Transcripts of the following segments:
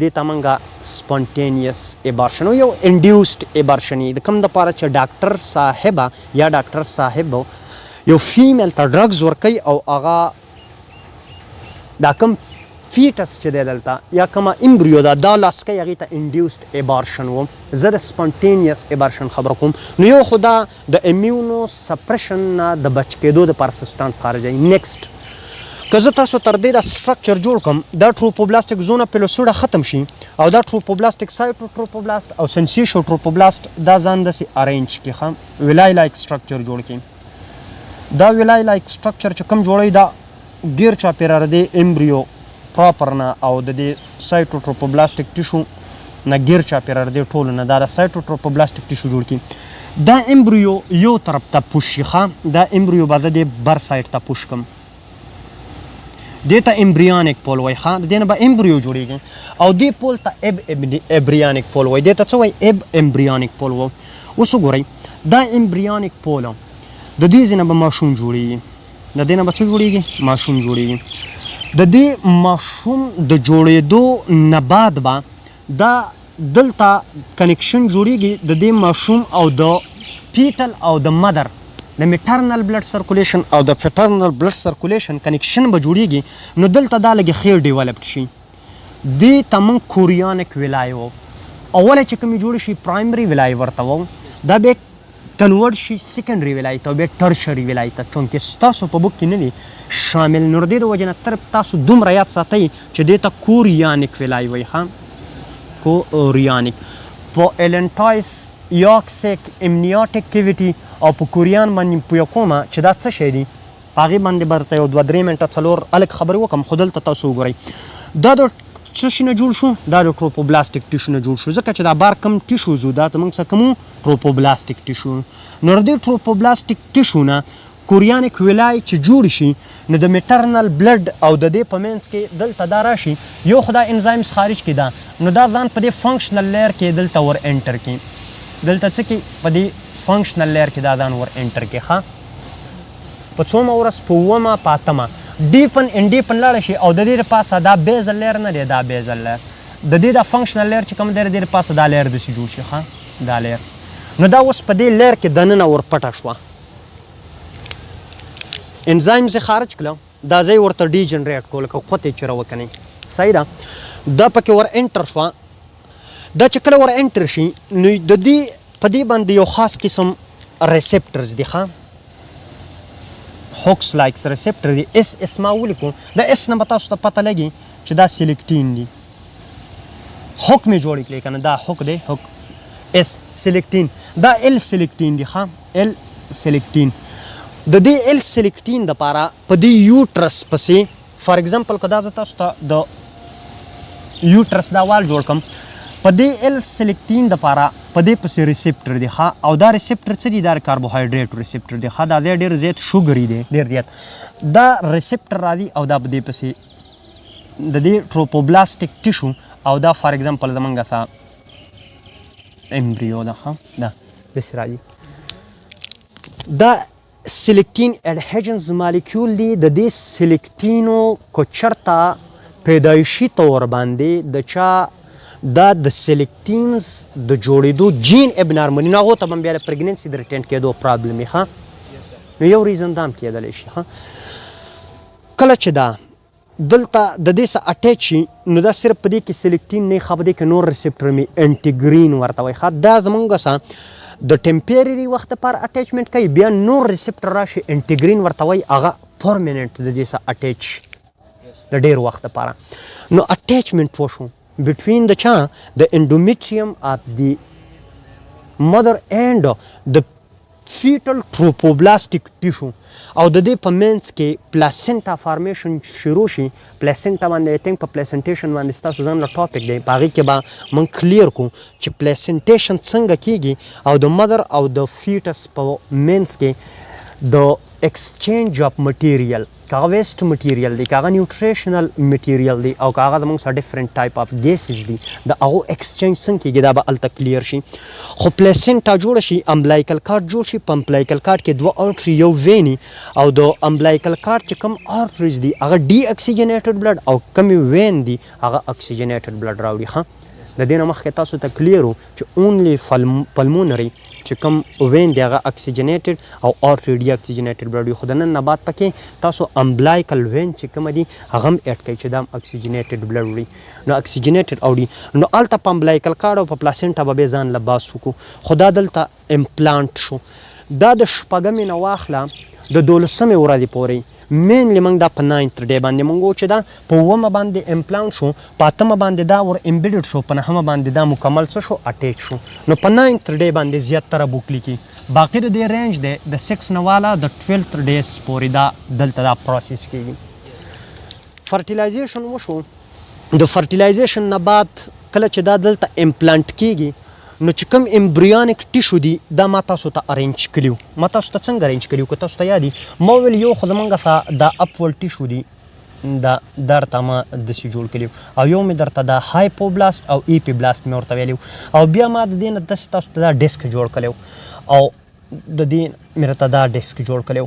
دې ته موږ سپونټینیس ابارشن یو انډیوسډ ابارشن د کوم دپاره چې ډاکټر صاحبه یا ډاکټر صاحب یو فیمیل ته ډرګز ورکوي او هغه دا کوم فیټس چې دی دلته یا کومه امبریو ده دا لاس کوي هغې ته انډیوسډ ابارشن و زه د سپونټینیس ابارشن خبره کوم نو یو خو دا د امیونو سپریشن نه د بچ کېدو دپاره سبسټانس خارجوي نیکسټ که زه تاسو تر دې دا سټرکچر جوړ کړم دا ټروپوبلاستیک زونه پیلوسوډه ختم شي او دا ټروپوبلاستیک سایټوټروپوبلاست او سنسیشو ټروپوبلاست دا ځان داسې ارینج کړي ښه ویلای لایک سټرکچر جوړ کړي دا ویلای لایک سټرکچر چې کوم جوړوي دا ګیر چاپېره د امبریو پراپر نه او د دې سایټوټروپوبلاستیک ټیشو نه ګیر چاپېره د دې ټولو نه دا د سایټوټروپوبلاستیک ټیشو جوړ کړي دا امبریو یو طرف ته پوش شي ښه دا امبریو به زه د بر سایډ ته پوش کړم دې ته امبریانیک پول وایي ښه د دې نه به امبریو جوړېږي او دې پول ته ایبریانیک پول وایي دې ته څه وایي ایبریانیک پول وایي اوس وګورئ دا امبریانیک پول د دې ځای نه به ماشوم جوړېږي د دې نه به څه جوړېږي ماشوم جوړېږي د دې ماشوم د جوړېدو نه بعد به دا دلته کنیکشن جوړېږي د دې ماشوم او د پیټل او د مدر د میټرنل بلډ سرکولیشن او د پیټرنل بلډ سرکولیشن کنیکشن به جوړېږي نو دلته دا لږې ښې ډیولپډ شي دې ته موږ کوریانک ویلای وو اوله چې کومې جوړې شي پرایمري ویلای ورته وو دا بیا کنورټ شي سیکنډري ویلای ته او بیا ټرشري ویلای ته چونکې ستاسو په بک کې نه دي شامل نور دې د وجې نه تر تاسو دومره یاد ساتئ چې دې ته کوریانک ویلای وایي ښه کوریانک په ایلنټایس یاکسیک امنیاټک کیویټي او په کوریان باندې پوه کومه چې دا څه شی دي په هغې باندې به درته یو 2-3 منټه څلور هلک خبرې وکړم خو دلته تاسو وګورئ دا د څه شي نه جوړ شو دا د ټروپوبلاستیک ټیشو نه جوړ شو ځکه چې دا بار کم ټیشوز و دا ته موږ څه کومو ټروپوبلاستیک ټیشو نو د دې ټروپوبلاستیک ټیشو نه کوریانک ویلای چې جوړ شي نو د میټرنل بلډ او د دې په منځ کې دلته دا راشي یو خو دا انزایمز خارج کړي دا نو دا ځان په دې فنکشنل لیر کې دلته ور انټر کړي دلته څه کې په دې فنکشنل لیر کې دا ځان ور انټر کړي ښه په څومه ورځ په اوومه په اتمه ډیپن انډیپن لاړه شي او د دې دپاسه دا بیزل لیر نه دی دا بیزل لیر د دې دا فنکشنل لیر چې کوم دی د دې دپاسه دا لیر داسې جوړ شي ښه دا لیر نو دا اوس په دې لیر کې دننه ور پټه شوه انزایمز یې خارج کړه دا ځای ورته ډیجنریټ کړو لکه قوت یې چې راوکنئ صحیح ده دا پکې ور انټر شوه دا چې کله ور انټر شي نو د دې په دې باندې یو خاص قسم ریسپټرز دي ښه هوکس لایکس ریسپټر دی اس ما ولیکو دا اس نه به تاسو ته پته لګي چې دا سلیکټین دي هوک مې جوړ کړی که نه دا هوک دی هوک اس سلیکټین دا ال سلیکټین دی ښه ال سلیکټین د دې ال سلیکټین دپاره په دې یوټرس پسې فار ایګزامپل که دا زه تاسو ته د یوټرس دا وال جوړ کړم په دې ال سلیکټین دپاره په دې پسې ریسپټر دی ښه او دا ریسپټر څه دي دا کاربوهایډریټ ریسپټر دی ښه دا دی ډېر زیات شوګري دی ډېر زیات دا ریسپټر راځي او دا په دې پسې د دې ټروپوبلاستیک ټیشو او دا فار ایګزامپل زمونږ څه امبریو ده ښه دا داسې راځي دا سلیکټین اډهیجنز مالیکیول دی د دې سلیکټینو که چېرته پیدایشي طور باندې د چا دا د سلیکټینز د جوړېدو جین ابنارملي نو هغو ته به بیا د پرګننسي د ریټینډ کېدو پرابلم وي ښه نو یو ریزن دا هم کېدلی شي ښه کله چې دا دلته د دې څه اټیچ شي نو دا صرف په دې کې سلیکټین نه ښه په دې کې نور ریسپټر مې انټیګرین ورته وایي ښه دا زمونږ څه د ټمپیرري وخت لپاره اټیچمنټ کوي بیا نور ریسپټر راشي انټیګرین ورته وایي هغه پرمننټ د دې څه اټیچ د ډېر وخت لپاره نو اټیچمنټ وشو between the the endometrium of the mother and the fetal tropoblastic tissue او د دې په منځ کې پلاسنټا فارمیشن شروع شي پلاسنټا باندې آی تھنک په پلاسنټیشن باندې ستاسو ځان له ټاپک دی په هغې کې به موږ کلیر کړو چې پلاسنټیشن څنګه کیږي او د مدر او د فیټس په منځ کې د ایکسچینج اف مټیریل که هغه ویسټ مټیریل دی، که هغه نیوټریشنل مټیریل دی، او که هغه زموږ سره ډفرنټ ټایپ اف ګیسز دي، د هغو ایکسچینج څنګه کېږي دا به هلته کلیر شي. خو پلیسنټا جوړه شي، امبلایکل کارډ جوړ شي. په امبلایکل کارډ کې دوه آرټري، یو ویني، او د امبلایکل کارډ چې کوم آرټریز دي هغه ډي اکسیجنیټډ بلډ، او کومې وین دي هغه اکسیجنیټډ بلډ راوړي. ښه د دې نه مخکې تاسو ته کلیر و چې اونلی پلمونري چې کوم وین دی هغه اکسیجنیټډ او آرټري ډي اکسیجنیټډ بلډ وي. خو د نن نه بعد پکې تاسو امبلایکل وین چې کومه دي هغه هم اډ کوئ چې دا هم اکسیجنیټډ بلډ وړي. نو اکسیجنیټډ اوړي، نو هلته په امبلایکل کارډ او په پلاسنټا به بیا ځان له باس وکړو. خو دا دلته امپلانټ شو. دا د شپږمې نه واخله د 12مې ورځې پورې مینلی موږ دا په 9th ډے باندې موږ وو چې دا په 9مه باندې امپلانټ شو، په 8مه باندې دا ور امبیډډ شو، په 9مه باندې دا مکمل څه شو اټیچ شو. نو په 9th ډے باندې زیاتره بوکلی کی باقي د دې رینج دی د 6 نه والا د 12th ډیز پورې دا دلته دا پروسس کیږي. فرټیلایزیشن وشو. د فرټیلایزیشن نه بعد کله چې دا دلته امپلانټ کیږي نو چې کوم امبریونیک ټیشو دي دا ما تاسو ته ارینج کلیو. ما تاسو ته څنګه ارینج کلیو که تاسو ته یاد وي ما ویل یو خو زمونږ سره دا اپول ټیشو دي دا درته ما داسې جوړ کلیو، او یو مې درته دا هایپوبلاست او ایپی بلاست مې ورته ویلي، او بیا ما د دې نه داسې تاسو ته دا ډیسک جوړ کلی، او د دې مې راته دا ډیسک جوړ کلی.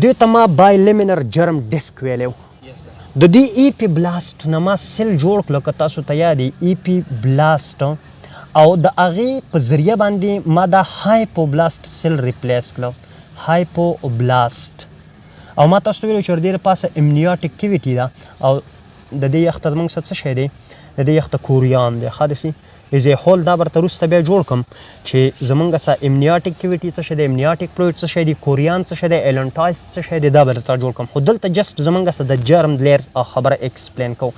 دې ته ما بایلیمینر جرم ډیسک ویلی. د دې ایپی بلاست نه ما سیل جوړ کړه، که تاسو ته یاد وي ایپی بلاست، او د هغې په ذریعه باندې ما دا هایپوبلاست سیل ریپلیس کړه. هایپوبلاست، او ما تاسو ته ویلو چې د دې پاسه امنیاټیک کیویټي ده، او د دې یخته زموږ سره څه شی دی، د دې یخته کوریان دی. ښه داسې از ا هول دا برته وروسته بیا جوړ کړم چې زموږ سره امنیاټیک کیویټي څه شی دی، امنیاټیک فلویډ څه شی دی، کوریان څه شی دی، ایلنټایز څه شی دی، دا به درته جوړ کړم. خو دلته جسټ زموږ سره د جرم لیر خبره ایکسپلین کوو.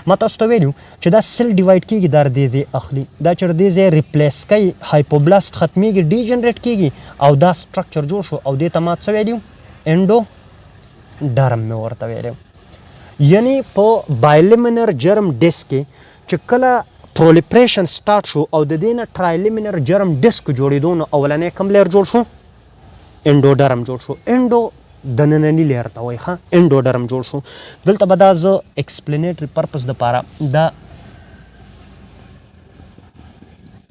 ما تاسو ته ویلو چې دا سیل ډیوایډ کیږي، دا دې ځای اخلي، دا چې دې ځای ریپلیس کوي، هایپوبلاست ختمیږي، ډي جنریټ کیږي، او دا سټرکچر جوړ شو، او دې ته ما څه ویلو انډو ډرم مې ورته ویلو. یعنی په بایلیمینر جرم ډیسک کې چې کله پرولیپریشن سٹارټ شو او د دې نه ټرایلیمینر جرم ډیسک جوړېدو، نو اولنی کوم لیر جوړ شو؟ انډوډرم جوړ شو. انډو د ننني لیر ته وایي. ښه انډوډرم جوړ شو. دلته به دا زه ایکسپلینیټري پرپز دپاره دا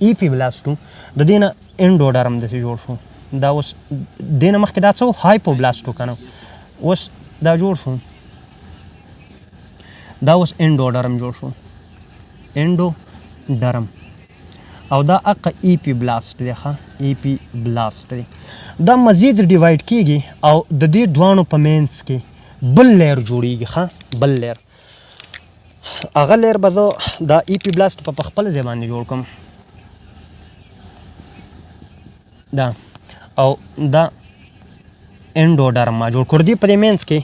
ایپی بلاستو د دې نه انډوډرم داسې جوړ شو. دا اوس دې نه مخکې دا څه و؟ هایپوبلاستو که نه، اوس دا جوړ شو، دا اوس انډوډرم جوړ شو. انډوډرم، او دا اقا ایپی بلاست دی. ښه ایپی بلاست دی. دا مزید ډیوایډ کیږي، او د دې دوانو په مینس کې بل لیر جوړیږي. ښه بل لیر، هغه لیر به زه دا ایپی بلاست په خپل ځای باندې جوړ کړم، دا، او دا انډوډرم ما جوړ کړ. دې په دې مینس کې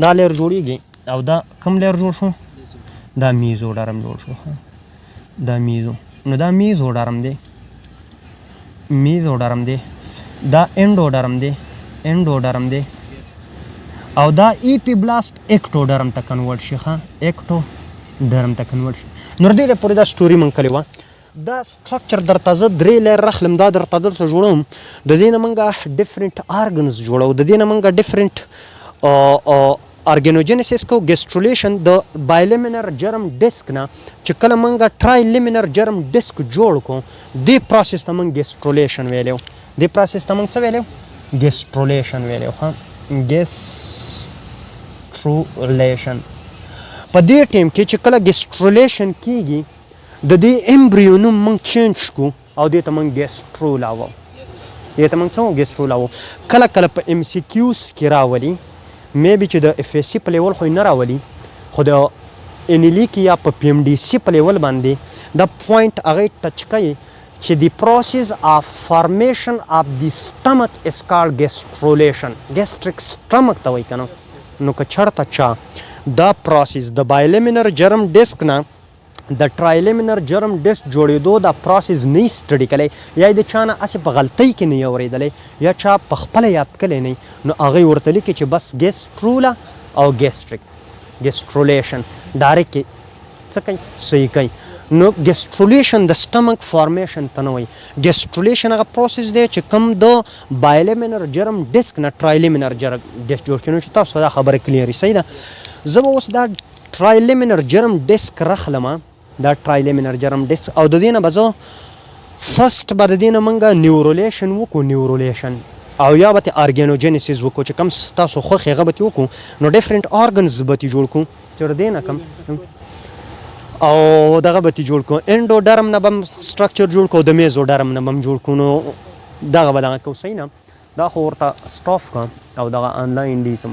دا لیر جوړیږي، او دا کوم لیر جوړ شو؟ دا میزوډرم جوړ شو. دا میزو، نو دا میزوډرم دی، میزوډرم دی، دا انډوډرم دی، انډوډرم دی، او دا ایپی بلاست اکټوډرم ته کنورټ شي. ښه اکټوډرم ته کنورټ شي. نو دې پورې دا سټوري مونږ کړې وه. دا سټرکچر درته زه 3 لیر راخلم، دا درته دلته جوړوم. د دې نه مونږ ډفرنټ آرګنز جوړو، د دې نه مونږ ډفرنټ ارګنوجنیسس کو. ګیسټرولیشن د بایلیمینر جرم ډیسک نه چې کله مونږ ټرایلیمینر جرم ډیسک جوړ کو، دې پروسس ته مونږ ګیسټرولیشن ویلو. دې پروسس ته مونږ څه ویلو؟ ګیسټرولیشن ویلو. ښه ګیسټرولیشن. په دې ټیم کې چې کله ګیسټرولیشن کیږي د دې امبریو نوم مونږ چینج کو، او دې ته مونږ ګیسټرولاوو. دې ته مونږ څه ګیسټرولاوو. کله کله په ام سی کیوز کې راولي، میبي چې د اف اس سی په لیول خو نه راولي، خو د انیلی کې یا په پی ام ډي سی په لیول باندې دا پوینټ هغه ټچ کوي چې د پروسس اف فارمیشن اف د سټمک از کالډ ګیسټرولیشن. ګیسټریک سټمک ته وایي که نه. نو که چېرته چا دا پروسس د بایلیمینر جرم ډیسک نه د ټرایلیمینر جرم ډیسک جوړېدو دا پروسس نه یې سټډي کړی، یا د چا نه هسې په غلطۍ کې نه یې اورېدلی، یا چا په خپله یاد کړی نه، نو هغه یې ورته لیکي چې بس ګیسټرولا او ګیسټریک ګیسټرولیشن ډایرکټ څه کوي صحیح کوي نو ګیسټرولیشن د سټمک فارمیشن ته نه وایي ګیسټرولیشن هغه پروسس دی چې کوم د بایلیمینر جرم ډسک نه ټرایلیمینر جرم ډسک جوړ کړي نو چې تاسو دا خبره کلیري صحیح ده زه به اوس دا ټرایلیمینر جرم ډسک راخلم دا ټرایلیمینر جرم ډسک او د دې نه به زه فرست به د دې نه موږ نیورولیشن وکړو نیورولیشن او یا به ترې ارګینوجنیسیس وکړو چې کوم تاسو خوښ هغه به ترې وکړو نو ډفرنټ ارګنز به ترې جوړ کړو چې د دې نه کوم او دغه به ترې جوړ کړو انډوډرم نه به هم سټرکچر جوړ کړو د میزوډرم نه به هم جوړ کړو نو دغه به دغه کوو صحیح نه دا خو ورته سټاف کړه او دغه آنلاین دي څه